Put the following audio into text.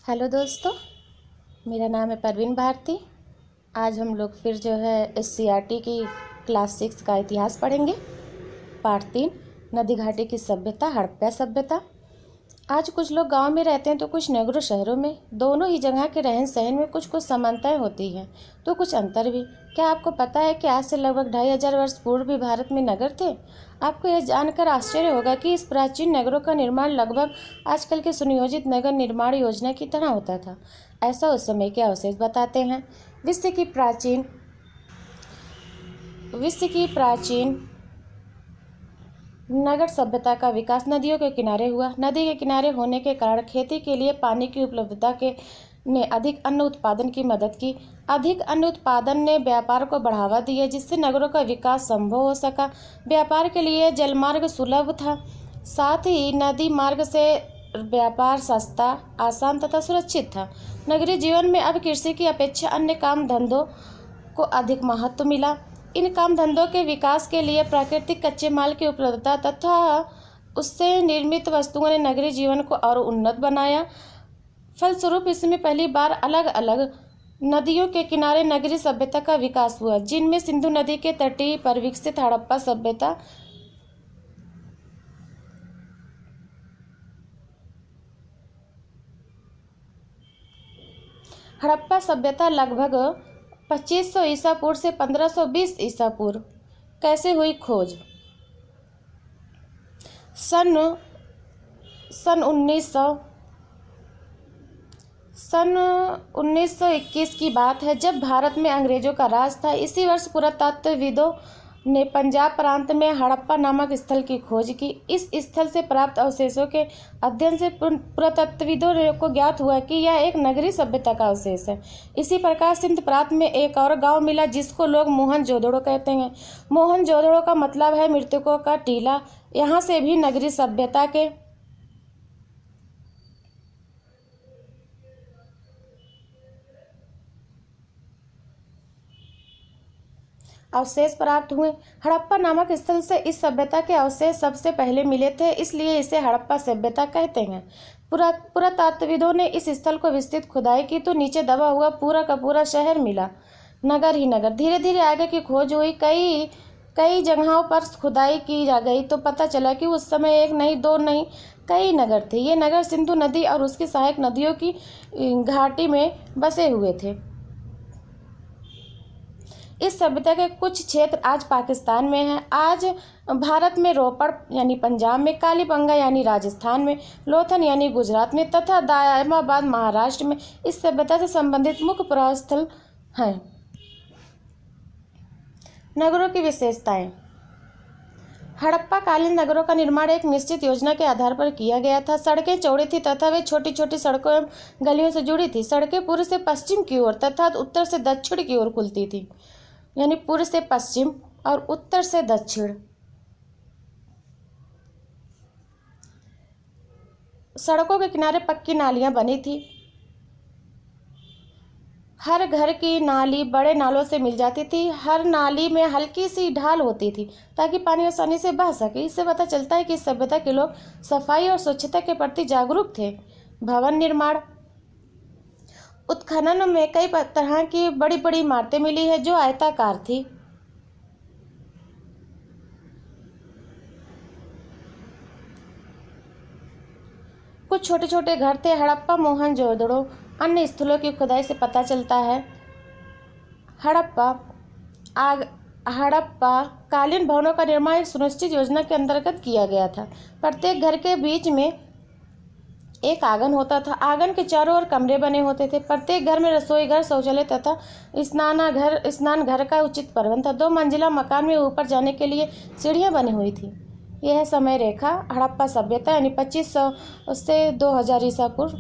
Hello दोस्तों, मेरा नाम है परवीन भारती। आज हम लोग फिर जो है SCERT की क्लास 6 का इतिहास पढ़ेंगे। पार्ट 3, नदी घाटी की सभ्यता, हड़प्पा सभ्यता। आज कुछ लोग गांव में रहते हैं तो कुछ नगरों शहरों में। दोनों ही जगह के रहन सहन में कुछ कुछ समानताएं होती हैं तो कुछ अंतर भी। क्या आपको पता है कि आज से लगभग 2500 वर्ष पूर्व भी भारत में नगर थे? आपको यह जानकर आश्चर्य होगा कि इस प्राचीन नगरों का निर्माण लगभग आजकल के सुनियोजित नगर निर्माण योजना की तरह होता था। ऐसा उस समय के अवशेष बताते हैं। विश्व की प्राचीन नगर सभ्यता का विकास नदियों के किनारे हुआ। नदी के किनारे होने के कारण खेती के लिए पानी की उपलब्धता ने अधिक अन्न उत्पादन की मदद की। अधिक अन्न उत्पादन ने व्यापार को बढ़ावा दिया, जिससे नगरों का विकास संभव हो सका। व्यापार के लिए जलमार्ग सुलभ था, साथ ही नदी मार्ग से व्यापार सस्ता, आसान तथा सुरक्षित था। नगरीय जीवन में अब कृषि की अपेक्षा अन्य काम धंधों को अधिक महत्व मिला। इन काम धंधों के विकास के लिए प्राकृतिक कच्चे माल की उपलब्धता तथा उससे निर्मित वस्तुओं ने नगरीय जीवन को और उन्नत बनाया। फलस्वरूप इसमें पहली बार अलग अलग नदियों के किनारे नगरीय सभ्यता का विकास हुआ, जिनमें सिंधु नदी के तटीय पर विकसित हड़प्पा सभ्यता, लगभग 2500 ईसा पूर्व से 1520 ईसा पूर्व। कैसे हुई खोज? सन 1921 की बात है, जब भारत में अंग्रेजों का राज था। इसी वर्ष पुरातत्वविदों ने पंजाब प्रांत में हड़प्पा नामक स्थल की खोज की। इस स्थल से प्राप्त अवशेषों के अध्ययन से पुरातत्वविदों को ज्ञात हुआ कि यह एक नगरीय सभ्यता का अवशेष है। इसी प्रकार सिंध प्रांत में एक और गांव मिला, जिसको लोग मोहनजोदड़ो कहते हैं। मोहनजोदड़ो का मतलब है मृतकों का टीला। यहाँ से भी नगरीय सभ्यता के अवशेष प्राप्त हुए। हड़प्पा नामक स्थल से इस सभ्यता के अवशेष सबसे पहले मिले थे, इसलिए इसे हड़प्पा सभ्यता कहते हैं। पुरातत्वविदों ने इस स्थल को विस्तृत खुदाई की तो नीचे दबा हुआ पूरा का पूरा शहर मिला, नगर ही नगर। धीरे धीरे आगे की खोज हुई, कई जगहों पर खुदाई की जा गई तो पता चला कि उस समय एक नहीं, दो नहीं, कई नगर थे। ये नगर सिंधु नदी और उसकी सहायक नदियों की घाटी में बसे हुए थे। इस सभ्यता के कुछ क्षेत्र आज पाकिस्तान में हैं। आज भारत में रोपड़ यानी पंजाब में, कालीबंगा यानी राजस्थान में, लोथल यानी गुजरात में तथा दायमाबाद महाराष्ट्र में इस सभ्यता से संबंधित मुख्य प्रवाह स्थल हैं। नगरों की विशेषताएं। हड़प्पा कालीन नगरों का निर्माण एक निश्चित योजना के आधार पर किया गया था। सड़कें चौड़ी थी तथा वे छोटी छोटी सड़कों एवं गलियों से जुड़ी थी। सड़कें पूर्व से पश्चिम की ओर तथा उत्तर से दक्षिण की ओर खुलती थी, यानी पूर्व से पश्चिम और उत्तर से दक्षिण। सड़कों के किनारे पक्की नालियां बनी थी। हर घर की नाली बड़े नालों से मिल जाती थी। हर नाली में हल्की सी ढाल होती थी ताकि पानी आसानी से बह सके। इससे पता चलता है कि इस सभ्यता के लोग सफाई और स्वच्छता के प्रति जागरूक थे। भवन निर्माण। उत्खनन में कई तरह की बड़ी बड़ी इमारतें मिली है जो आयताकार थी। कुछ छोटे छोटे घर थे। हड़प्पा, मोहनजोदड़ो अन्य स्थलों की खुदाई से पता चलता है। हड़प्पा कालीन भवनों का निर्माण एक सुनिश्चित योजना के अंतर्गत किया गया था। प्रत्येक घर के बीच में एक आंगन होता था। आंगन के चारों ओर कमरे बने होते थे। प्रत्येक घर में रसोई घर, शौचालय तथा स्नान घर का उचित प्रबंध था। 2 मंजिला मकान में ऊपर जाने के लिए सीढ़ियां बनी हुई थी। यह समय रेखा हड़प्पा सभ्यता यानी 2500 से 2000 ईसा पूर्व